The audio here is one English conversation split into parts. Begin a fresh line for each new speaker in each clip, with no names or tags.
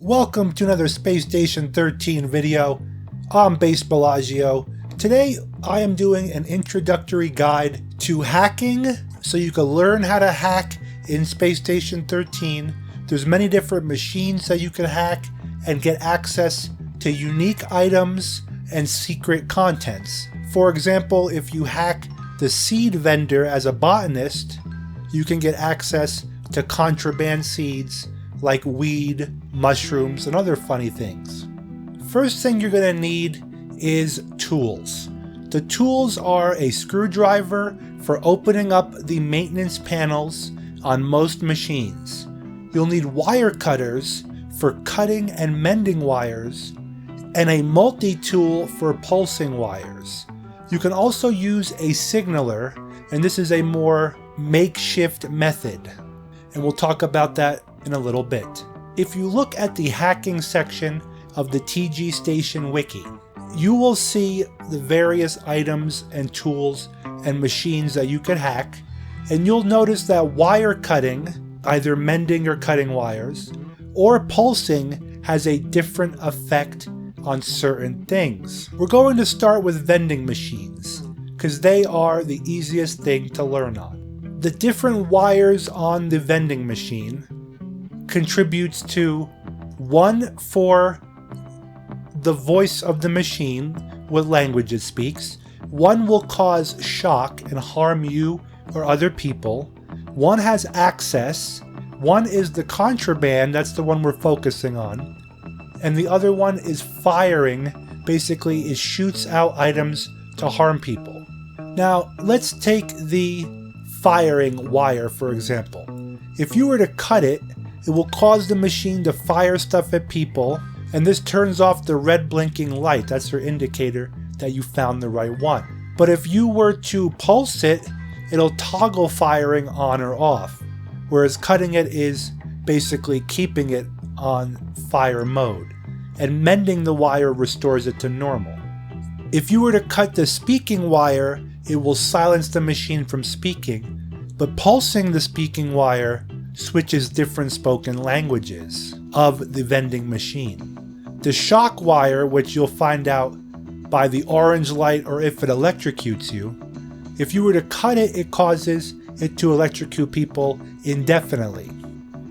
Welcome to another Space Station 13 video. I'm BasedBellagio. Today I am doing an introductory guide to hacking so you can learn how to hack in Space Station 13. There's many different machines that you can hack and get access to unique items and secret contents. For example, if you hack the seed vendor as a botanist, you can get access to contraband seeds like weed, mushrooms, and other funny things. First thing you're going to need is tools. The tools are a screwdriver for opening up the maintenance panels on most machines. You'll need wire cutters for cutting and mending wires, and a multi-tool for pulsing wires. You can also use a signaler, and this is a more makeshift method, and we'll talk about that in a little bit. If you look at the hacking section of the TG Station wiki, you will see the various items and tools and machines that you can hack, and you'll notice that wire cutting, either mending or cutting wires, or pulsing has a different effect on certain things. We're going to start with vending machines, because they are the easiest thing to learn on. The different wires on the vending machine contributes to one for the voice of the machine, what language it speaks. One will cause shock and harm you or other people. One has access. One is the contraband, that's the one we're focusing on. And the other one is firing, basically it shoots out items to harm people. Now let's take the firing wire for example. If you were to cut it, it will cause the machine to fire stuff at people, and this turns off the red blinking light. That's your indicator that you found the right one. But if you were to pulse it, it'll toggle firing on or off, whereas cutting it is basically keeping it on fire mode, and mending the wire restores it to normal. If you were to cut the speaking wire, it will silence the machine from speaking, but pulsing the speaking wire switches different spoken languages of the vending machine. The shock wire, which you'll find out by the orange light or if it electrocutes you, if you were to cut it, it causes it to electrocute people indefinitely.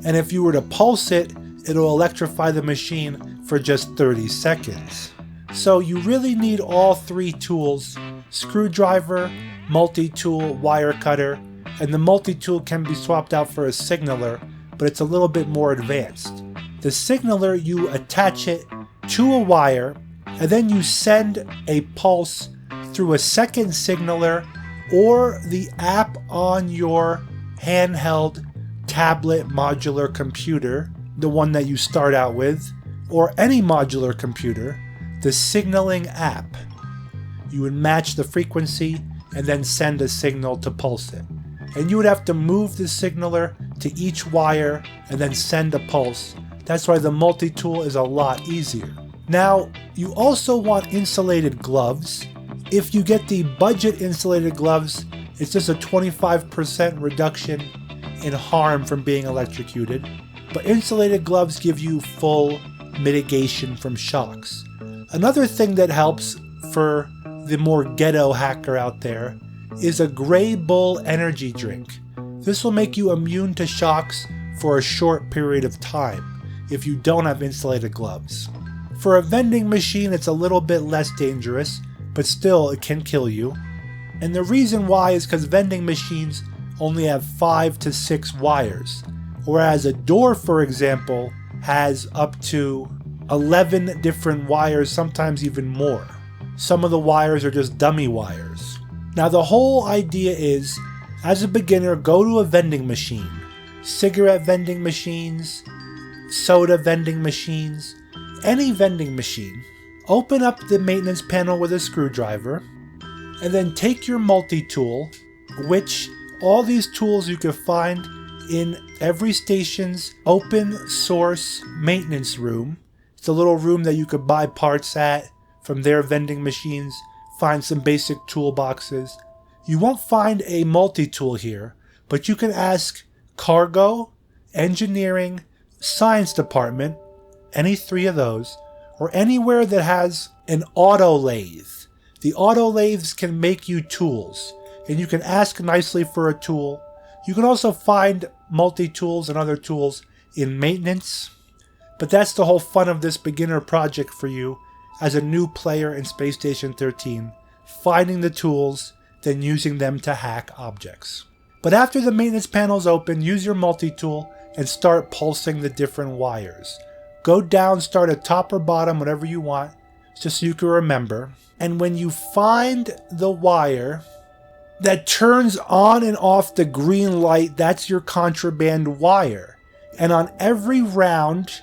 And if you were to pulse it, it'll electrify the machine for just 30 seconds. So you really need all three tools: screwdriver, multi-tool, wire cutter, and the multi-tool can be swapped out for a signaler, but it's a little bit more advanced. The signaler, you attach it to a wire, and then you send a pulse through a second signaler or the app on your handheld tablet modular computer, the one that you start out with, or any modular computer, the signaling app. You would match the frequency and then send a signal to pulse it. And you would have to move the signaler to each wire and then send a pulse. That's why the multi-tool is a lot easier. Now, you also want insulated gloves. If you get the budget insulated gloves, it's just a 25% reduction in harm from being electrocuted. But insulated gloves give you full mitigation from shocks. Another thing that helps for the more ghetto hacker out there is a Gray Bull energy drink. This will make you immune to shocks for a short period of time if you don't have insulated gloves. For a vending machine, it's a little bit less dangerous, but still it can kill you. And the reason why is because vending machines only have 5 to 6 wires, whereas a door, for example, has up to 11 different wires, sometimes even more. Some of the wires are just dummy wires. Now the whole idea is, as a beginner, go to a vending machine. Cigarette vending machines, soda vending machines, any vending machine. Open up the maintenance panel with a screwdriver, and then take your multi-tool, which all these tools you can find in every station's open source maintenance room. It's a little room that you could buy parts at from their vending machines, find some basic toolboxes. You won't find a multi-tool here, but you can ask cargo, engineering, science department, any 3 of those, or anywhere that has an auto lathe. The auto lathes can make you tools, and you can ask nicely for a tool. You can also find multi-tools and other tools in maintenance, but that's the whole fun of this beginner project for you as a new player in Space Station 13, finding the tools, then using them to hack objects. But after the maintenance panel is open, use your multi-tool and start pulsing the different wires. Go down, start at top or bottom, whatever you want, just so you can remember. And when you find the wire that turns on and off the green light, that's your contraband wire. And on every round,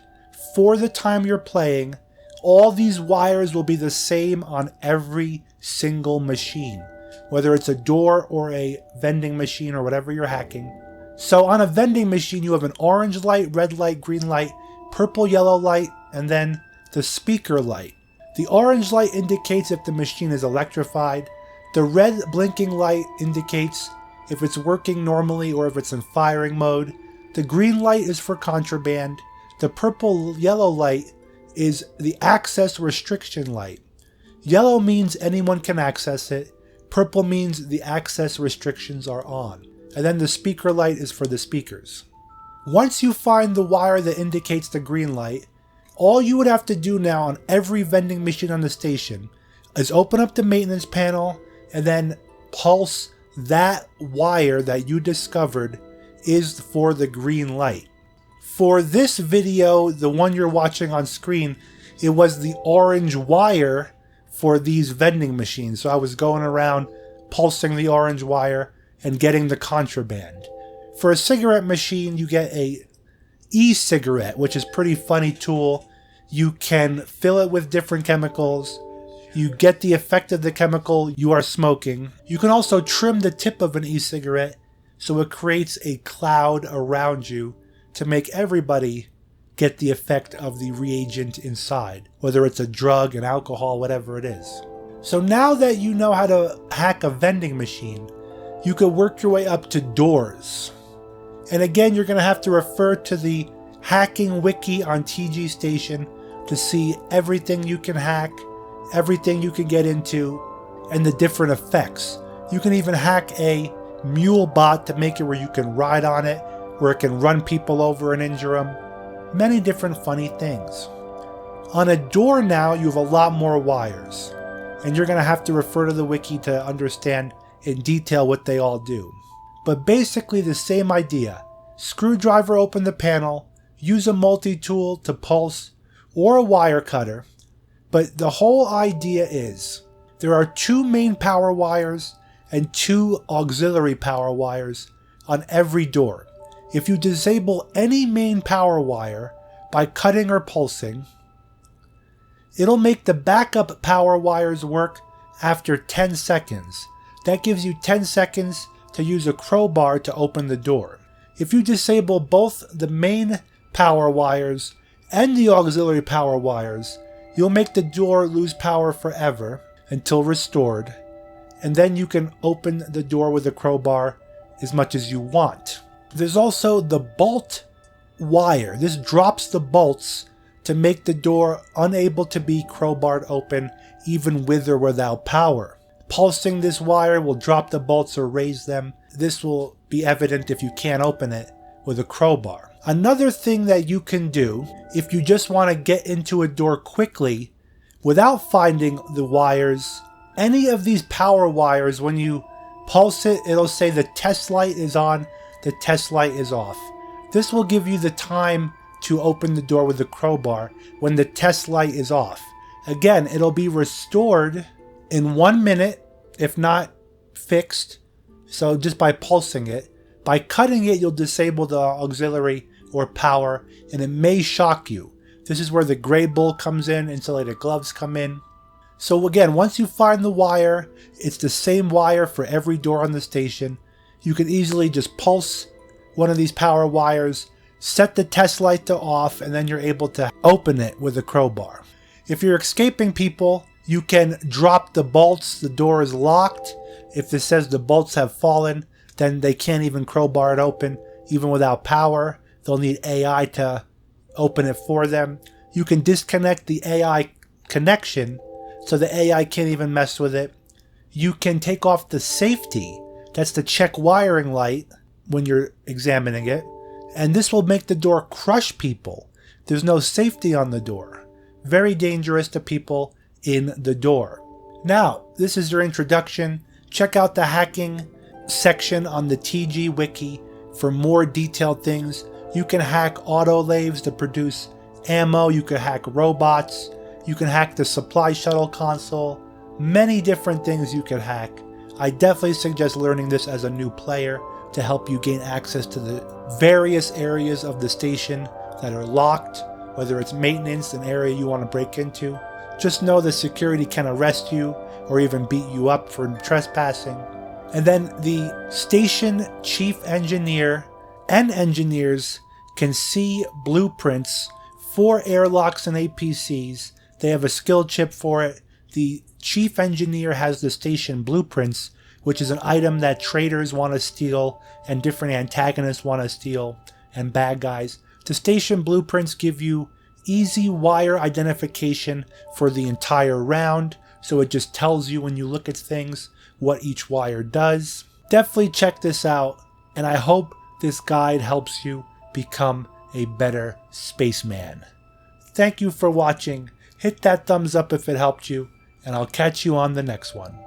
for the time you're playing, all these wires will be the same on every single machine, whether it's a door or a vending machine or whatever you're hacking. So on a vending machine, you have an orange light, red light, green light, purple, yellow light, and then the speaker light. The orange light indicates if the machine is electrified. The red blinking light indicates if it's working normally or if it's in firing mode. The green light is for contraband. The purple yellow light is the access restriction light. Yellow means anyone can access it. Purple means the access restrictions are on. And then the speaker light is for the speakers. Once you find the wire that indicates the green light, all you would have to do now on every vending machine on the station is open up the maintenance panel and then pulse that wire that you discovered is for the green light. For this video, the one you're watching on screen, it was the orange wire for these vending machines. So I was going around pulsing the orange wire and getting the contraband. For a cigarette machine, you get a e-cigarette, which is a pretty funny tool. You can fill it with different chemicals. You get the effect of the chemical you are smoking. You can also trim the tip of an e-cigarette so it creates a cloud around you to make everybody get the effect of the reagent inside, whether it's a drug, an alcohol, whatever it is. So now that you know how to hack a vending machine, you can work your way up to doors. And again, you're going to have to refer to the hacking wiki on TG Station to see everything you can hack, everything you can get into, and the different effects. You can even hack a mule bot to make it where you can ride on it, where it can run people over and injure them. Many different funny things. On a door now, you have a lot more wires, and you're going to have to refer to the wiki to understand in detail what they all do. But basically the same idea. Screwdriver open the panel, use a multi-tool to pulse, or a wire cutter. But the whole idea is, there are 2 main power wires and 2 auxiliary power wires on every door. If you disable any main power wire by cutting or pulsing, it'll make the backup power wires work after 10 seconds. That gives you 10 seconds to use a crowbar to open the door. If you disable both the main power wires and the auxiliary power wires, you'll make the door lose power forever until restored, and then you can open the door with a crowbar as much as you want. There's also the bolt wire. This drops the bolts to make the door unable to be crowbarred open even with or without power. Pulsing this wire will drop the bolts or raise them. This will be evident if you can't open it with a crowbar. Another thing that you can do if you just want to get into a door quickly without finding the wires, any of these power wires, when you pulse it, it'll say the test light is on, the test light is off. This will give you the time to open the door with the crowbar when the test light is off. Again, it'll be restored in 1 minute, if not fixed, so just by pulsing it. By cutting it, you'll disable the auxiliary or power, and it may shock you. This is where the gray bull comes in, insulated gloves come in. So again, once you find the wire, it's the same wire for every door on the station. You can easily just pulse one of these power wires, set the test light to off, and then you're able to open it with a crowbar. If you're escaping people, you can drop the bolts. The door is locked. If this says the bolts have fallen, then they can't even crowbar it open, even without power. They'll need AI to open it for them. You can disconnect the AI connection so the AI can't even mess with it. You can take off the safety, that's the check wiring light when you're examining it, and this will make the door crush people. There's no safety on the door. Very dangerous to people in the door. Now, this is your introduction. Check out the hacking section on the TG Wiki for more detailed things. You can hack autolaves to produce ammo, you can hack robots, you can hack the supply shuttle console, many different things you can hack. I definitely suggest learning this as a new player to help you gain access to the various areas of the station that are locked, whether it's maintenance, an area you want to break into. Just know the security can arrest you or even beat you up for trespassing. And then the station chief engineer and engineers can see blueprints for airlocks and APCs. They have a skill chip for it. The chief engineer has the station blueprints, which is an item that traders want to steal and different antagonists want to steal and bad guys. The station blueprints give you easy wire identification for the entire round, so it just tells you when you look at things what each wire does. Definitely check this out, and I hope this guide helps you become a better spaceman. Thank you for watching. Hit that thumbs up if it helped you, and I'll catch you on the next one.